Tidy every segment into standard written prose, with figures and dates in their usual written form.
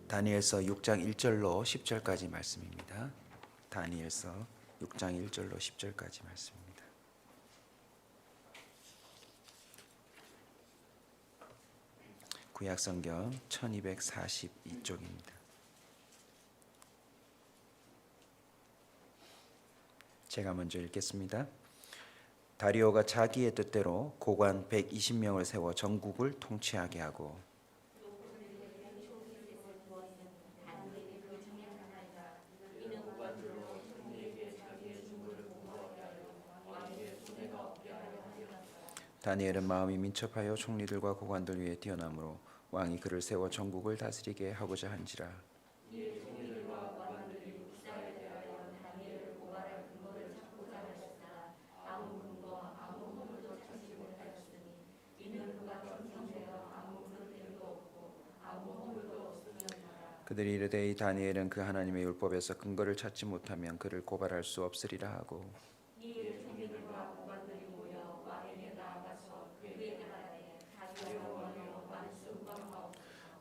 다니엘서 6장 1절로 10절까지 말씀입니다. 다니엘서 6장 1절로 10절까지 말씀입니다. 구약성경 1242쪽입니다. 제가 먼저 읽겠습니다. 다리오가 자기의 뜻대로 고관 120명을 세워 전국을 통치하게 하고 다니엘은 마음이 민첩하여 총리들과 고관들 위에 뛰어나므로 왕이 그를 세워 전국을 다스리게 하고자 한지라. 그들이 이르되 이 다니엘은 그 하나님의 율법에서 근거를 찾지 못하면 그를 고발할 수 없으리라 하고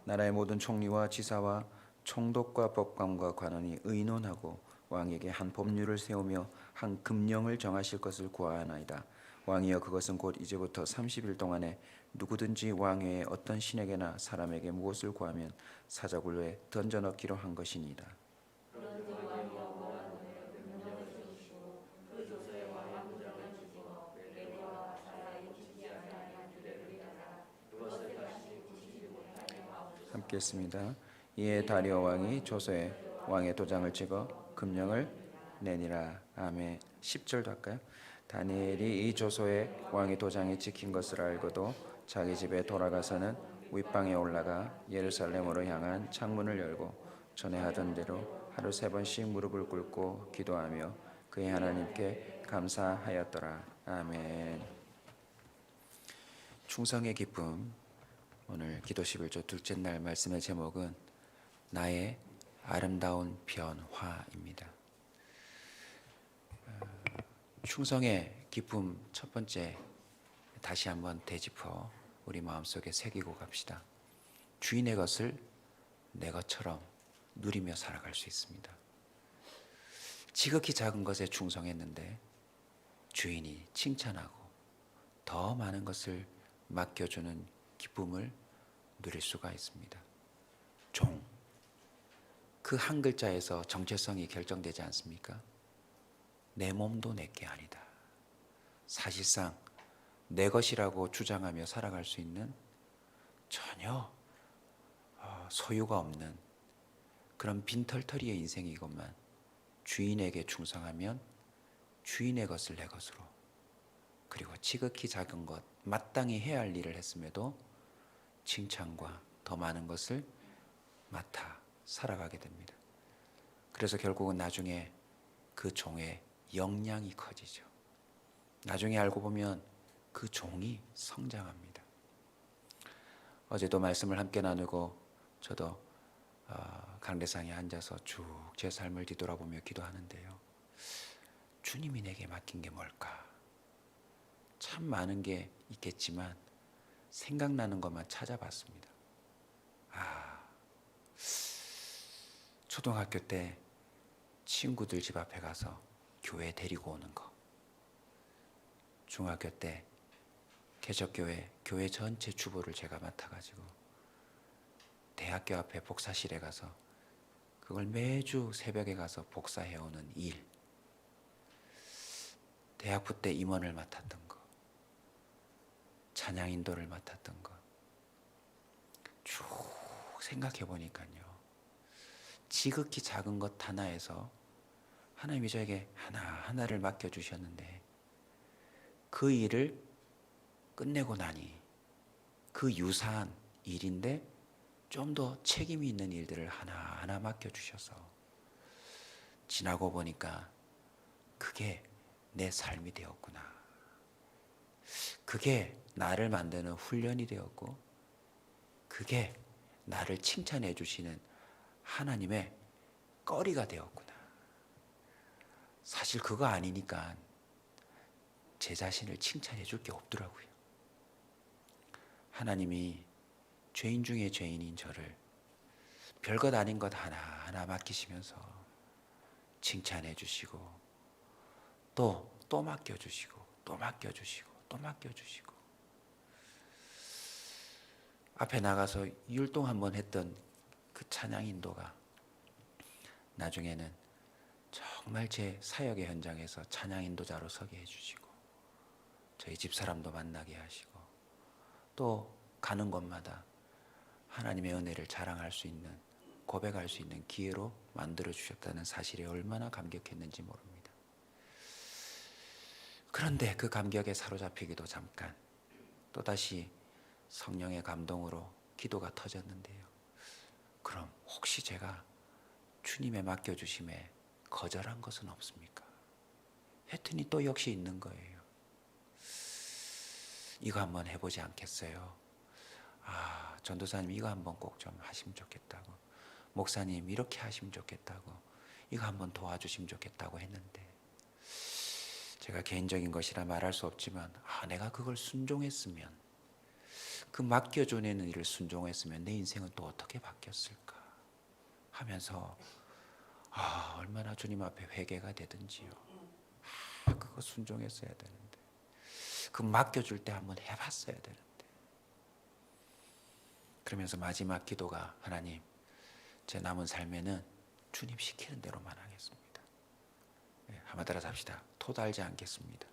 나라의 모든 총리와 지사와 총독과 법관과 관원이 의논하고 왕에게 한 법률을 세우며 한 금령을 정하실 것을 구하나이다. 왕이여 그것은 곧 이제부터 30일 동안에 누구든지 왕외에 어떤 신에게나 사람에게 무엇을 구하면 사자굴에 던져넣기로 한 것이니이다. 함께 했습니다. 이에 다리오 왕이 조서에 왕의 도장을 찍어 금령을 내니라. 아멘. 10절도 할까요? 다니엘이 이 조서에 왕의 도장이 찍힌 것을 알고도 자기 집에 돌아가서는 윗방에 올라가 예루살렘으로 향한 창문을 열고 전에 하던 대로 하루 3번씩 무릎을 꿇고 기도하며 그의 하나님께 감사하였더라. 아멘. 충성의 기쁨. 오늘 기도 11조 둘째 날 말씀의 제목은 나의 아름다운 변화입니다. 충성의 기쁨 첫 번째 다시 한번 되짚어 우리 마음속에 새기고 갑시다. 주인의 것을 내 것처럼 누리며 살아갈 수 있습니다. 지극히 작은 것에 충성했는데 주인이 칭찬하고 더 많은 것을 맡겨주는 기쁨을 누릴 수가 있습니다. 종, 그 한 글자에서 정체성이 결정되지 않습니까? 내 몸도 내게 아니다. 사실상 내 것이라고 주장하며 살아갈 수 있는 전혀 소유가 없는 그런 빈털터리의 인생이건만 주인에게 충성하면 주인의 것을 내 것으로, 그리고 지극히 작은 것, 마땅히 해야 할 일을 했음에도 칭찬과 더 많은 것을 맡아 살아가게 됩니다. 그래서 결국은 나중에 그 종의 역량이 커지죠. 나중에 알고 보면 그 종이 성장합니다. 어제도 말씀을 함께 나누고 저도 강대상에 앉아서 쭉 제 삶을 뒤돌아보며 기도하는데요. 주님이 내게 맡긴 게 뭘까? 참 많은 게 있겠지만 생각나는 것만 찾아봤습니다. 초등학교 때 친구들 집 앞에 가서 교회 데리고 오는 거, 중학교 때 개척교회 교회 전체 주보를 제가 맡아가지고 대학교 앞에 복사실에 가서 그걸 매주 새벽에 가서 복사해오는 일, 대학부 때 임원을 맡았던 거, 찬양 인도를 맡았던 거, 쭉 생각해 보니까요, 지극히 작은 것 하나에서 하나님이 저에게 하나하나를 맡겨주셨는데 그 일을 끝내고 나니 그 유사한 일인데 좀 더 책임이 있는 일들을 하나하나 맡겨주셔서 지나고 보니까 그게 내 삶이 되었구나. 그게 나를 만드는 훈련이 되었고 그게 나를 칭찬해 주시는 하나님의 꺼리가 되었구나. 사실 그거 아니니까 제 자신을 칭찬해 줄 게 없더라고요. 하나님이 죄인 중에 죄인인 저를 별것 아닌 것 하나하나 맡기시면서 칭찬해 주시고 또 맡겨주시고 또 맡겨주시고 또 맡겨주시고 앞에 나가서 율동 한번 했던 그 찬양 인도가 나중에는 정말 제 사역의 현장에서 찬양 인도자로 서게 해주시고 저희 집사람도 만나게 하시고 또 가는 곳마다 하나님의 은혜를 자랑할 수 있는 고백할 수 있는 기회로 만들어 주셨다는 사실에 얼마나 감격했는지 모릅니다. 그런데 그 감격에 사로잡히기도 잠깐 또다시 성령의 감동으로 기도가 터졌는데요. 그럼 혹시 제가 주님의 맡겨주심에 거절한 것은 없습니까? 했더니 또 역시 있는 거예요. 이거 한번 해보지 않겠어요? 전도사님 이거 한번 꼭 좀 하시면 좋겠다고, 목사님 이렇게 하시면 좋겠다고, 이거 한번 도와주시면 좋겠다고 했는데 제가 개인적인 것이라 말할 수 없지만 내가 그걸 순종했으면, 그 맡겨주는 일을 순종했으면 내 인생은 또 어떻게 바뀌었을까 하면서 얼마나 주님 앞에 회개가 되든지요. 그거 순종했어야 되는데, 그 맡겨줄 때 한번 해봤어야 되는데. 그러면서 마지막 기도가 하나님, 제 남은 삶에는 주님 시키는 대로만 하겠습니다. 한번 따라 합시다. 토달지 않겠습니다.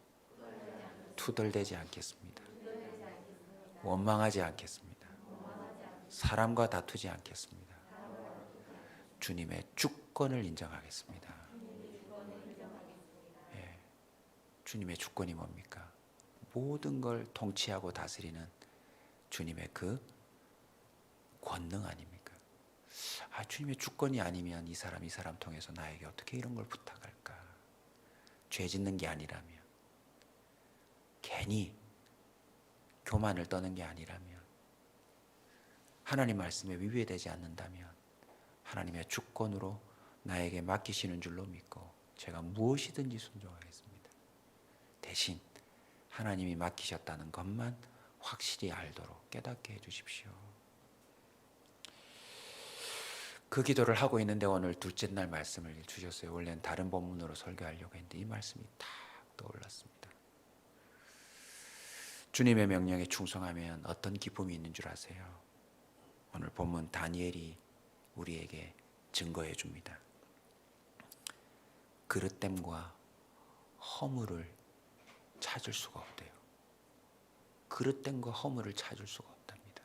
투덜대지 않겠습니다. 원망하지 않겠습니다. 사람과 다투지 않겠습니다. 주님의 주권을 인정하겠습니다. 주님의 주권이 뭡니까? 모든 걸 통치하고 다스리는 주님의 그 권능 아닙니까? 주님의 주권이 아니면 이 사람 통해서 나에게 어떻게 이런 걸 부탁할까? 죄 짓는 게 아니라면, 괜히 교만을 떠는 게 아니라면, 하나님 말씀에 위배되지 않는다면 하나님의 주권으로 나에게 맡기시는 줄로 믿고 제가 무엇이든지 순종하겠습니다. 대신 하나님이 맡기셨다는 것만 확실히 알도록 깨닫게 해주십시오. 그 기도를 하고 있는데 오늘 둘째 날 말씀을 주셨어요. 원래는 다른 본문으로 설교하려고 했는데 이 말씀이 딱 떠올랐습니다. 주님의 명령에 충성하면 어떤 기쁨이 있는 줄 아세요? 오늘 본문 다니엘이 우리에게 증거해 줍니다. 그릇됨과 허물을 찾을 수가 없대요. 그릇됨과 허물을 찾을 수가 없답니다.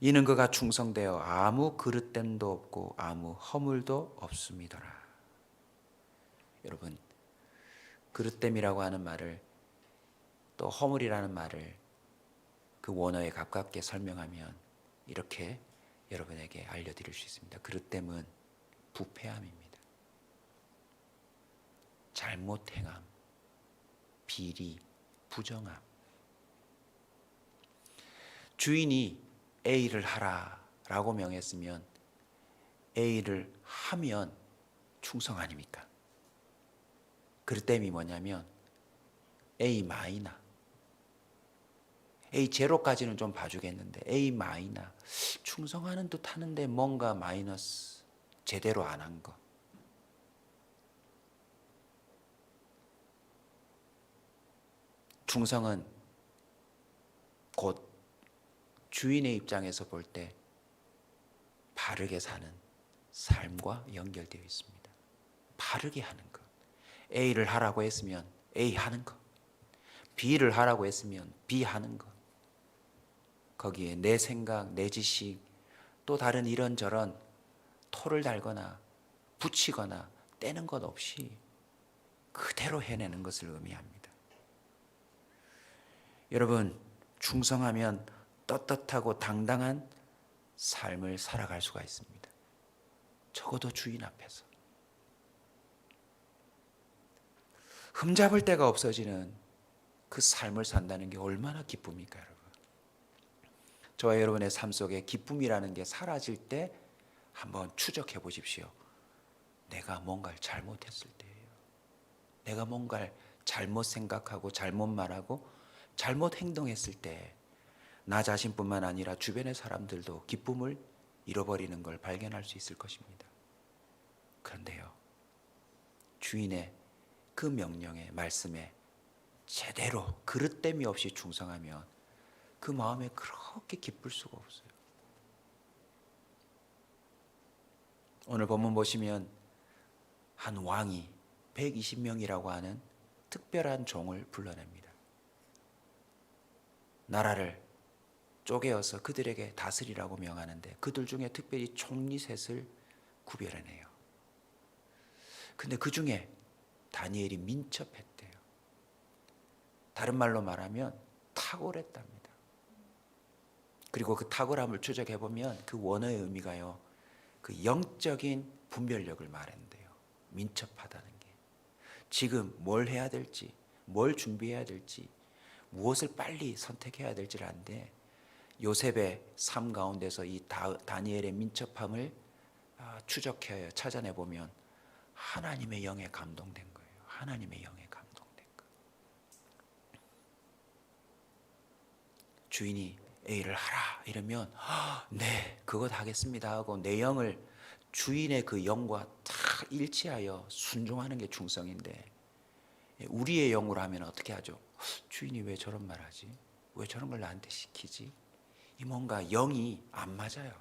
이는 그가 충성되어 아무 그릇됨도 없고 아무 허물도 없음이더라. 여러분, 그릇됨이라고 하는 말을, 또 허물이라는 말을 그 원어에 가깝게 설명하면 이렇게 여러분에게 알려드릴 수 있습니다. 그릇됨은 부패함입니다. 잘못 행함, 비리, 부정함. 주인이 A를 하라라고 명했으면 A를 하면 충성 아닙니까? 그릇됨이 뭐냐면 A 마이너, A 제로까지는 좀 봐주겠는데 A 마이너, 충성하는 듯 하는데 뭔가 마이너스, 제대로 안 한 것. 충성은 곧 주인의 입장에서 볼 때 바르게 사는 삶과 연결되어 있습니다. 바르게 하는 것. A를 하라고 했으면 A 하는 것, B를 하라고 했으면 B 하는 것. 거기에 내 생각, 내 지식, 또 다른 이런저런 토를 달거나 붙이거나 떼는 것 없이 그대로 해내는 것을 의미합니다. 여러분, 충성하면 떳떳하고 당당한 삶을 살아갈 수가 있습니다. 적어도 주인 앞에서. 흠잡을 데가 없어지는 그 삶을 산다는 게 얼마나 기쁨입니까, 여러분? 저와 여러분의 삶 속에 기쁨이라는 게 사라질 때 한번 추적해 보십시오. 내가 뭔가를 잘못했을 때예요. 내가 뭔가를 잘못 생각하고 잘못 말하고 잘못 행동했을 때 나 자신뿐만 아니라 주변의 사람들도 기쁨을 잃어버리는 걸 발견할 수 있을 것입니다. 그런데요, 주인의 그 명령에, 말씀에 제대로 그릇됨이 없이 충성하면 그 마음에 그렇게 기쁠 수가 없어요. 오늘 본문 보시면 한 왕이 120명이라고 하는 특별한 종을 불러냅니다. 나라를 쪼개어서 그들에게 다스리라고 명하는데 그들 중에 특별히 총리 셋을 구별해내요. 근데 그 중에 다니엘이 민첩했대요. 다른 말로 말하면 탁월했답니다. 그리고 그 탁월함을 추적해보면 그 원어의 의미가요, 그 영적인 분별력을 말한대요. 민첩하다는 게 지금 뭘 해야 될지, 뭘 준비해야 될지, 무엇을 빨리 선택해야 될지를 아는데 요셉의 삶 가운데서 이 다니엘의 민첩함을 추적해야 찾아내보면 하나님의 영에 감동된 거예요. 하나님의 영에 감동된 거. 주인이 A를 하라 이러면 네, 그것 하겠습니다 하고 내 영을 주인의 그 영과 다 일치하여 순종하는 게 충성인데, 우리의 영으로 하면 어떻게 하죠? 주인이 왜 저런 말 하지? 왜 저런 걸 나한테 시키지? 이 뭔가 영이 안 맞아요.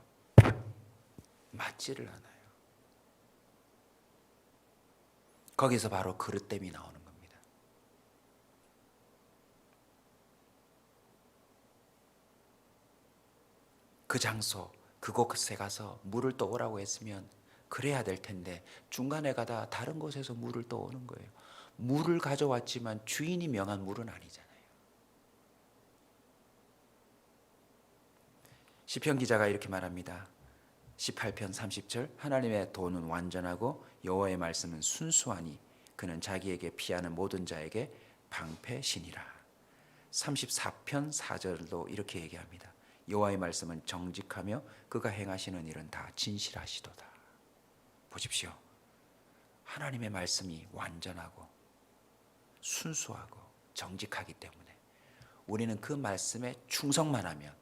맞지를 않아요. 거기서 바로 그릇됨이 나오는 겁니다. 그 장소, 그곳에 가서 물을 떠오라고 했으면 그래야 될 텐데 중간에 가다 다른 곳에서 물을 떠오는 거예요. 물을 가져왔지만 주인이 명한 물은 아니잖아요. 시편 기자가 이렇게 말합니다. 18편 30절, 하나님의 도는 완전하고 여호와의 말씀은 순수하니 그는 자기에게 피하는 모든 자에게 방패시니라. 34편 4절도 이렇게 얘기합니다. 여호와의 말씀은 정직하며 그가 행하시는 일은 다 진실하시도다. 보십시오. 하나님의 말씀이 완전하고 순수하고 정직하기 때문에 우리는 그 말씀에 충성만 하면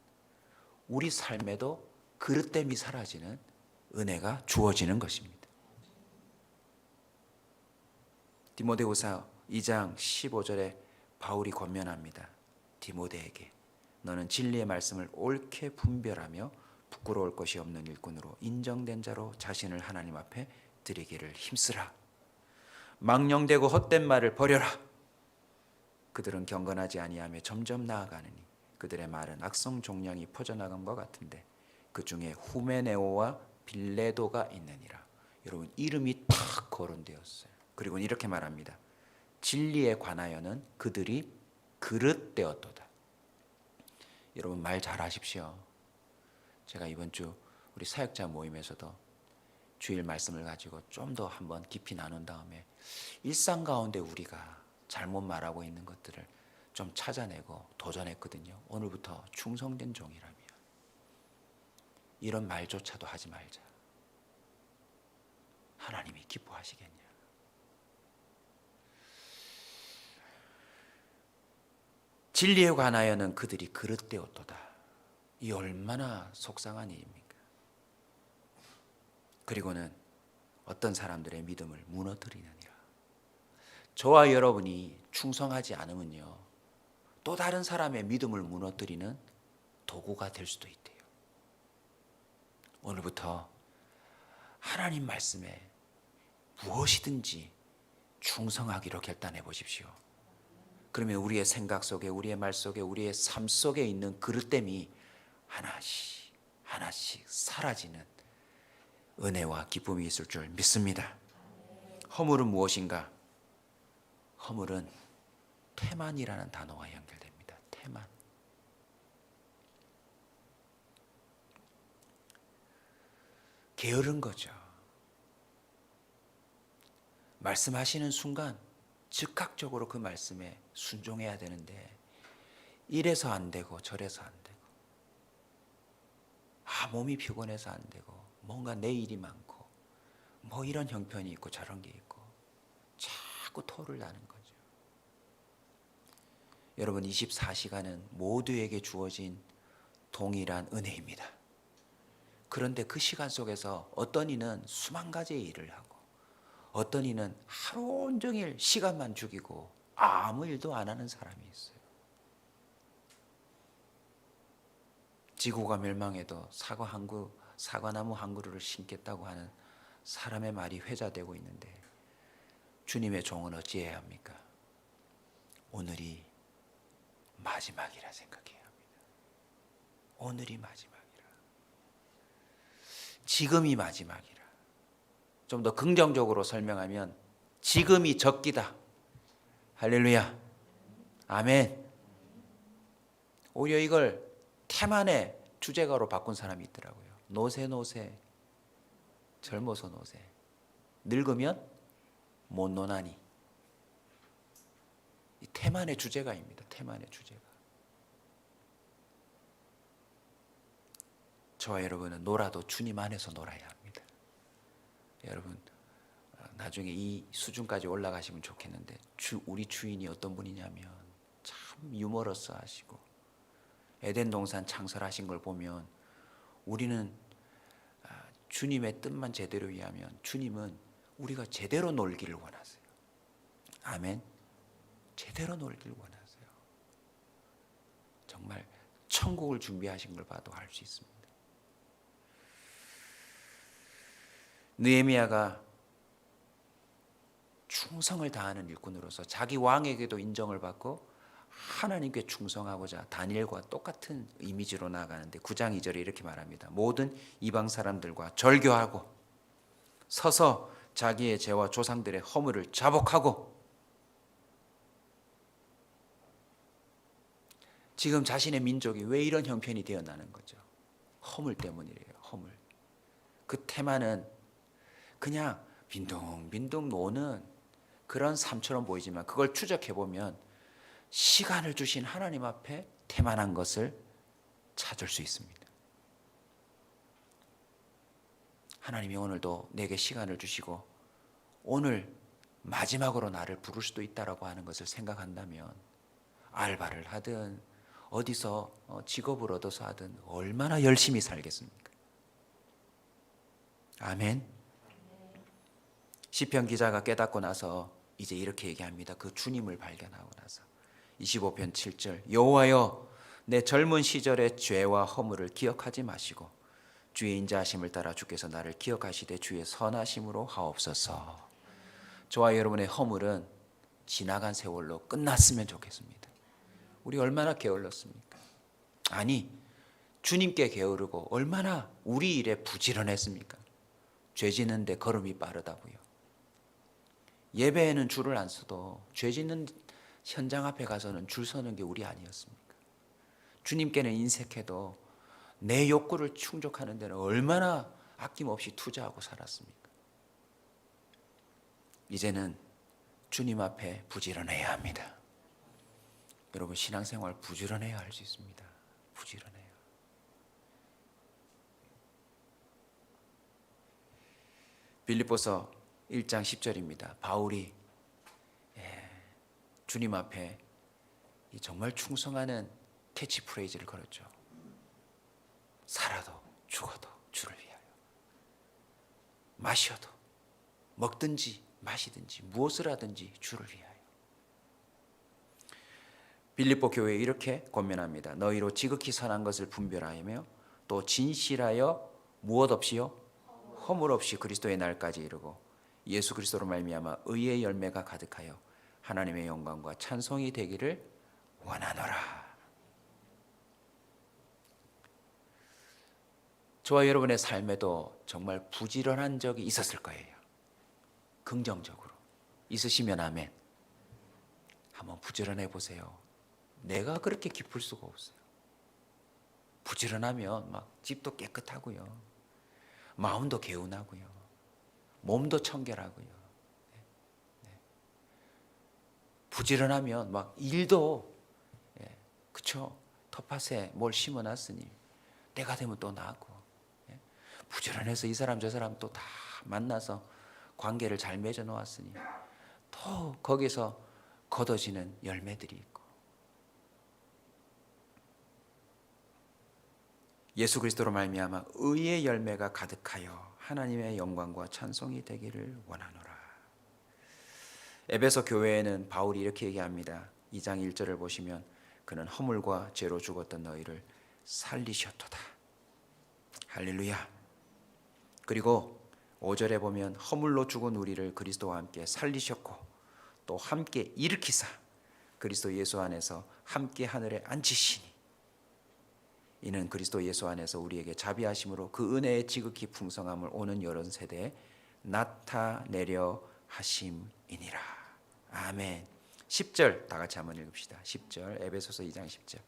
우리 삶에도 그릇됨이 사라지는 은혜가 주어지는 것입니다. 디모데후서 2장 15절에 바울이 권면합니다. 디모데에게 너는 진리의 말씀을 옳게 분별하며 부끄러울 것이 없는 일꾼으로 인정된 자로 자신을 하나님 앞에 드리기를 힘쓰라. 망령되고 헛된 말을 버려라. 그들은 경건하지 아니하며 점점 나아가느니 그들의 말은 악성 종양이 퍼져나간 것 같은데 그 중에 후메네오와 빌레도가 있느니라. 여러분, 이름이 탁 거론되었어요. 그리고 이렇게 말합니다. 진리에 관하여는 그들이 그릇되었도다. 여러분, 말 잘하십시오. 제가 이번 주 우리 사역자 모임에서도 주일 말씀을 가지고 좀 더 한번 깊이 나눈 다음에 일상 가운데 우리가 잘못 말하고 있는 것들을 좀 찾아내고 도전했거든요. 오늘부터 충성된 종이라면 이런 말조차도 하지 말자. 하나님이 기뻐하시겠냐. 진리에 관하여는 그들이 그릇되었도다. 이 얼마나 속상한 일입니까? 그리고는 어떤 사람들의 믿음을 무너뜨리느니라. 저와 여러분이 충성하지 않으면요, 또 다른 사람의 믿음을 무너뜨리는 도구가 될 수도 있대요. 오늘부터 하나님 말씀에 무엇이든지 충성하기로 결단해 보십시오. 그러면 우리의 생각 속에, 우리의 말 속에, 우리의 삶 속에 있는 그릇됨이 하나씩 하나씩 사라지는 은혜와 기쁨이 있을 줄 믿습니다. 허물은 무엇인가? 허물은 태만이라는 단어와 연결됩니다. 태만. 게으른 거죠. 말씀하시는 순간 즉각적으로 그 말씀에 순종해야 되는데 이래서 안 되고 저래서 안 되고, 몸이 피곤해서 안 되고, 뭔가 내 일이 많고, 뭐 이런 형편이 있고 저런 게 있고 자꾸 토를 나는 거죠. 여러분, 24시간은 모두에게 주어진 동일한 은혜입니다. 그런데 그 시간 속에서 어떤 이는 수만 가지의 일을 하고 어떤 이는 하루 온종일 시간만 죽이고 아무 일도 안 하는 사람이 있어요. 지구가 멸망해도 사과나무 한 그루를 심겠다고 하는 사람의 말이 회자되고 있는데 주님의 종은 어찌해야 합니까? 오늘이 마지막이라 생각해야 합니다. 오늘이 마지막이라. 지금이 마지막이라. 좀 더 긍정적으로 설명하면 지금이 적기다. 할렐루야. 아멘. 오히려 이걸 태만의 주제가로 바꾼 사람이 있더라고요. 노세 젊어서 노세 늙으면 못 노나니. 이 태만의 주제가입니다. 태만의 주제가. 저와 여러분은 놀아도 주님 안에서 놀아야 합니다. 여러분 나중에 이 수준까지 올라가시면 좋겠는데 우리 주인이 어떤 분이냐면 참 유머러스 하시고 에덴 동산 창설하신 걸 보면 우리는 주님의 뜻만 제대로 이해하면 주님은 우리가 제대로 놀기를 원하세요. 아멘. 제대로 놀기를 원하세요. 정말 천국을 준비하신 걸 봐도 알 수 있습니다. 느헤미야가 충성을 다하는 일꾼으로서 자기 왕에게도 인정을 받고 하나님께 충성하고자 다니엘과 똑같은 이미지로 나아가는데 9장 2절에 이렇게 말합니다. 모든 이방 사람들과 절교하고 서서 자기의 죄와 조상들의 허물을 자복하고. 지금 자신의 민족이 왜 이런 형편이 되어나는 거죠? 허물 때문이래요. 허물. 그 테마는 그냥 빈둥빈둥 노는 그런 삶처럼 보이지만 그걸 추적해보면 시간을 주신 하나님 앞에 태만한 것을 찾을 수 있습니다. 하나님이 오늘도 내게 시간을 주시고 오늘 마지막으로 나를 부를 수도 있다라고 하는 것을 생각한다면 알바를 하든 어디서 직업을 얻어서 하든 얼마나 열심히 살겠습니까? 아멘. 시편 기자가 깨닫고 나서 이제 이렇게 얘기합니다. 그 주님을 발견하고 나서 25편 7절 여호와여 내 젊은 시절의 죄와 허물을 기억하지 마시고 주의 인자하심을 따라 주께서 나를 기억하시되 주의 선하심으로 하옵소서. 저와 여러분의 허물은 지나간 세월로 끝났으면 좋겠습니다. 우리 얼마나 게을렀습니까? 아니 주님께 게으르고 얼마나 우리 일에 부지런했습니까? 죄 짓는데 걸음이 빠르다고요. 예배에는 줄을 안 서도 죄 짓는 현장 앞에 가서는 줄 서는 게 우리 아니었습니까? 주님께는 인색해도 내 욕구를 충족하는 데는 얼마나 아낌없이 투자하고 살았습니까? 이제는 주님 앞에 부지런해야 합니다. 여러분 신앙생활 부지런해야 할 수 있습니다. 부지런해요. 빌립보서 1장 10절입니다. 바울이 주님 앞에 정말 충성하는 캐치프레이즈를 걸었죠. 살아도 죽어도 주를 위하여. 마셔도 먹든지 마시든지 무엇을 하든지 주를 위하여. 빌립보 교회에 이렇게 권면합니다. 너희로 지극히 선한 것을 분별하며 또 진실하여 무엇 없이요? 허물 없이 그리스도의 날까지 이르고 예수 그리스도로 말미암아 의의 열매가 가득하여 하나님의 영광과 찬송이 되기를 원하노라. 저와 여러분의 삶에도 정말 부지런한 적이 있었을 거예요. 긍정적으로 있으시면 아멘. 한번 부지런해 보세요. 내가 그렇게 기쁠 수가 없어요. 부지런하면 막 집도 깨끗하고요, 마음도 개운하고요, 몸도 청결하고요. 부지런하면 막 일도 그쵸? 텃밭에 뭘 심어놨으니 때가 되면 또 나고, 부지런해서 이 사람 저 사람 또 다 만나서 관계를 잘 맺어 놓았으니 또 거기서 거둬지는 열매들이 있고. 예수 그리스도로 말미암아 의의 열매가 가득하여 하나님의 영광과 찬송이 되기를 원하노라. 에베소 교회에는 바울이 이렇게 얘기합니다. 2장 1절을 보시면 그는 허물과 죄로 죽었던 너희를 살리셨도다. 할렐루야. 그리고 5절에 보면 허물로 죽은 우리를 그리스도와 함께 살리셨고 또 함께 일으키사 그리스도 예수 안에서 함께 하늘에 앉히시니 이는 그리스도 예수 안에서 우리에게 자비하심으로 그 은혜의 지극히 풍성함을 오는 여론 세대에 나타내려 하심이니라. 아멘. 10절 다 같이 한번 읽읍시다. 10절 에베소서 2장 10절.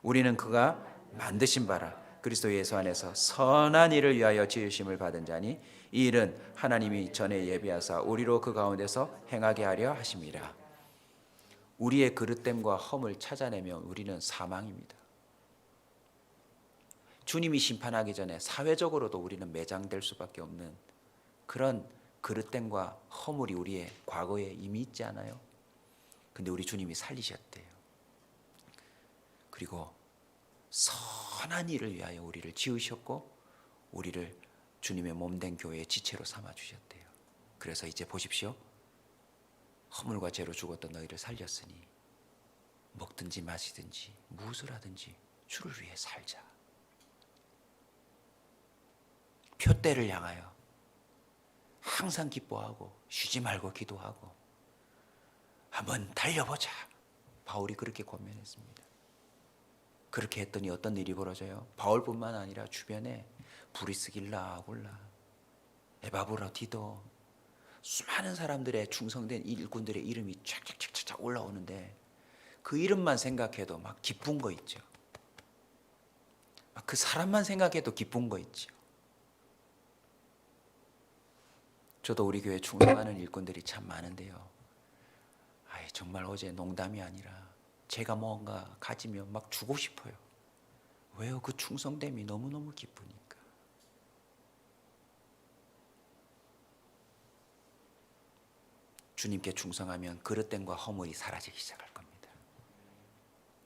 우리는 그가 만드신 바라 그리스도 예수 안에서 선한 일을 위하여 지으심을 받은 자니 이 일은 하나님이 전에 예비하사 우리로 그 가운데서 행하게 하려 하심이라. 우리의 그릇됨과 험을 찾아내면 우리는 사망입니다. 주님이 심판하기 전에 사회적으로도 우리는 매장될 수밖에 없는 그런 그릇됨과 허물이 우리의 과거에 이미 있지 않아요? 근데 우리 주님이 살리셨대요. 그리고 선한 일을 위하여 우리를 지으셨고 우리를 주님의 몸된 교회의 지체로 삼아 주셨대요. 그래서 이제 보십시오. 허물과 죄로 죽었던 너희를 살렸으니 먹든지 마시든지 무엇을 하든지 주를 위해 살자. 표대를 향하여 항상 기뻐하고 쉬지 말고 기도하고 한번 달려보자. 바울이 그렇게 권면했습니다. 그렇게 했더니 어떤 일이 벌어져요? 바울뿐만 아니라 주변에 브리스길라, 아굴라, 에바브라, 디도 수많은 사람들의 충성된 일꾼들의 이름이 쫙쫙쫙쫙 올라오는데 그 이름만 생각해도 막 기쁜 거 있죠. 막 그 사람만 생각해도 기쁜 거 있죠. 저도 우리 교회 충성하는 일꾼들이 참 많은데요. 정말 어제 농담이 아니라 제가 뭔가 가지면 막 주고 싶어요. 왜요? 그 충성됨이 너무너무 기쁘니까. 주님께 충성하면 그릇됨과 허물이 사라지기 시작할 겁니다.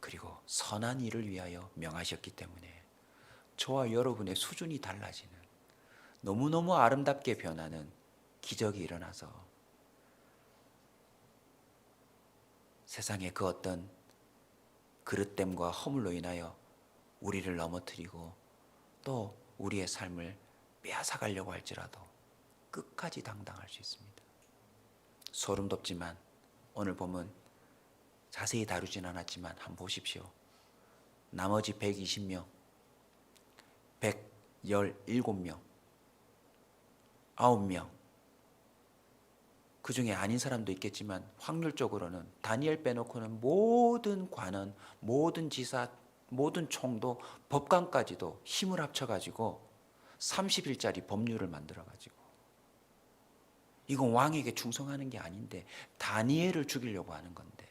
그리고 선한 일을 위하여 명하셨기 때문에 저와 여러분의 수준이 달라지는 너무너무 아름답게 변하는 기적이 일어나서 세상의 그 어떤 그릇됨과 허물로 인하여 우리를 넘어뜨리고 또 우리의 삶을 빼앗아가려고 할지라도 끝까지 당당할 수 있습니다. 소름 돋지만 오늘 보면 자세히 다루진 않았지만 한번 보십시오. 나머지 120명, 117명, 9명 그 중에 아닌 사람도 있겠지만 확률적으로는 다니엘 빼놓고는 모든 관원, 모든 지사, 모든 총도 법관까지도 힘을 합쳐가지고 30일짜리 법률을 만들어가지고 이건 왕에게 충성하는 게 아닌데 다니엘을 죽이려고 하는 건데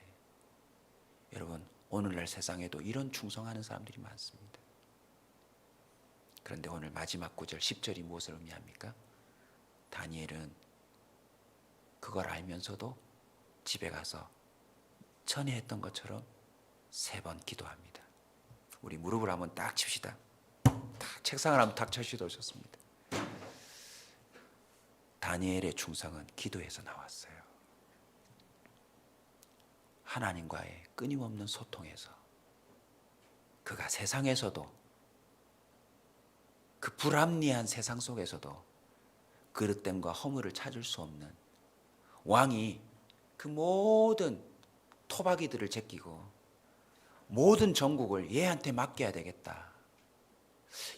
여러분 오늘날 세상에도 이런 충성하는 사람들이 많습니다. 그런데 오늘 마지막 구절 10절이 무엇을 의미합니까? 다니엘은 그걸 알면서도 집에 가서 전에 했던 것처럼 3번 기도합니다. 우리 무릎을 한번 딱 칩시다. 딱 책상을 한번 딱 쳐주셔도 좋습니다. 다니엘의 충성은 기도에서 나왔어요. 하나님과의 끊임없는 소통에서 그가 세상에서도 그 불합리한 세상 속에서도 그릇됨과 허물을 찾을 수 없는 왕이 그 모든 토박이들을 제끼고 모든 전국을 얘한테 맡겨야 되겠다.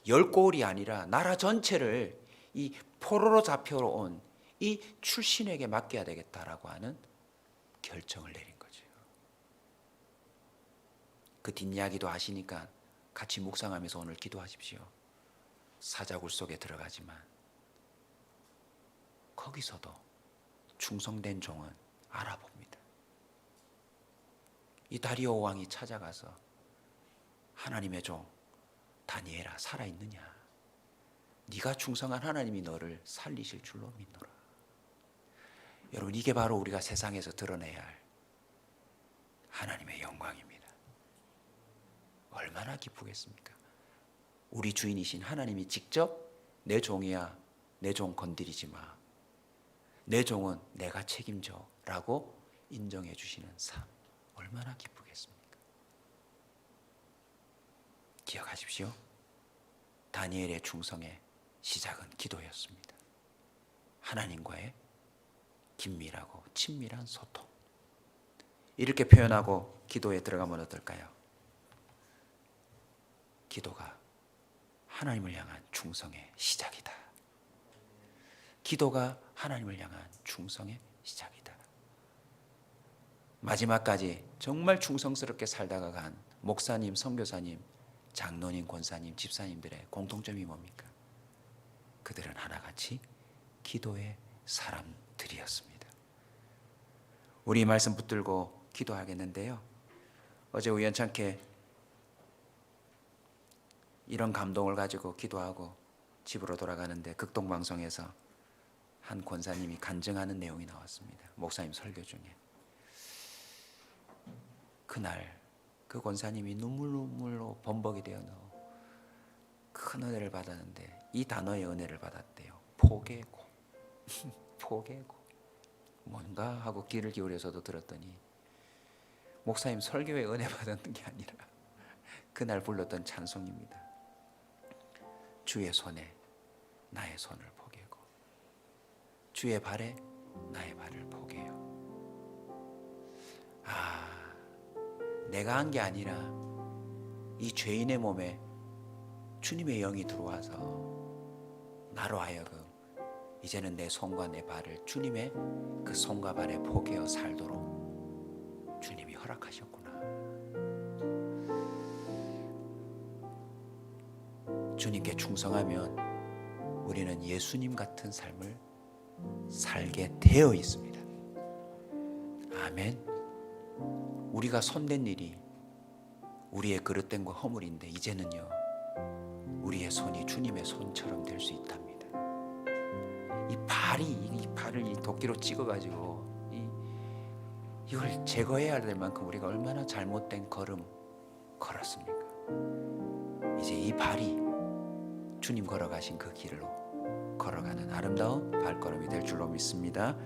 10고을이 아니라 나라 전체를 이 포로로 잡혀온 이 출신에게 맡겨야 되겠다라고 하는 결정을 내린 거죠. 그 뒷이야기도 아시니까 같이 묵상하면서 오늘 기도하십시오. 사자굴 속에 들어가지만 거기서도 충성된 종은 알아봅니다. 이 다리오 왕이 찾아가서 하나님의 종 다니엘아 살아있느냐? 네가 충성한 하나님이 너를 살리실 줄로 믿노라. 여러분 이게 바로 우리가 세상에서 드러내야 할 하나님의 영광입니다. 얼마나 기쁘겠습니까? 우리 주인이신 하나님이 직접 내 종이야, 내 종 건드리지 마, 내 종은 내가 책임져 라고 인정해 주시는 삶, 얼마나 기쁘겠습니까? 기억하십시오. 다니엘의 충성의 시작은 기도였습니다. 하나님과의 긴밀하고 친밀한 소통. 이렇게 표현하고 기도에 들어가면 어떨까요? 기도가 하나님을 향한 충성의 시작이다. 기도가 하나님을 향한 충성의 시작이다. 마지막까지 정말 충성스럽게 살다가 간 목사님, 선교사님, 장로님, 권사님, 집사님들의 공통점이 뭡니까? 그들은 하나같이 기도의 사람들이었습니다. 우리 말씀 붙들고 기도하겠는데요. 어제 우연찮게 이런 감동을 가지고 기도하고 집으로 돌아가는데 극동방송에서 한 권사님이 간증하는 내용이 나왔습니다. 목사님 설교 중에. 그날 그 권사님이 눈물로 범벅이 되어 큰 은혜를 받았는데 이 단어의 은혜를 받았대요. 포개고. 포개고. 뭔가 하고 귀를 기울여서도 들었더니 목사님 설교에 은혜 받았는 게 아니라 그날 불렀던 찬송입니다. 주의 손에 나의 손을 포개고 주의 발에 나의 발을 포개요. 내가 한 게 아니라 이 죄인의 몸에 주님의 영이 들어와서 나로 하여금 이제는 내 손과 내 발을 주님의 그 손과 발에 포개어 살도록 주님이 허락하셨구나. 주님께 충성하면 우리는 예수님 같은 삶을 살게 되어 있습니다. 아멘. 우리가 손댄 일이 우리의 그릇된 거 허물인데 이제는요 우리의 손이 주님의 손처럼 될 수 있답니다. 이 발을 이 도끼로 찍어가지고 이걸 제거해야 될 만큼 우리가 얼마나 잘못된 걸음 걸었습니까? 이제 이 발이 주님 걸어가신 그 길로 걸어가는 아름다운 발걸음이 될 줄로 믿습니다.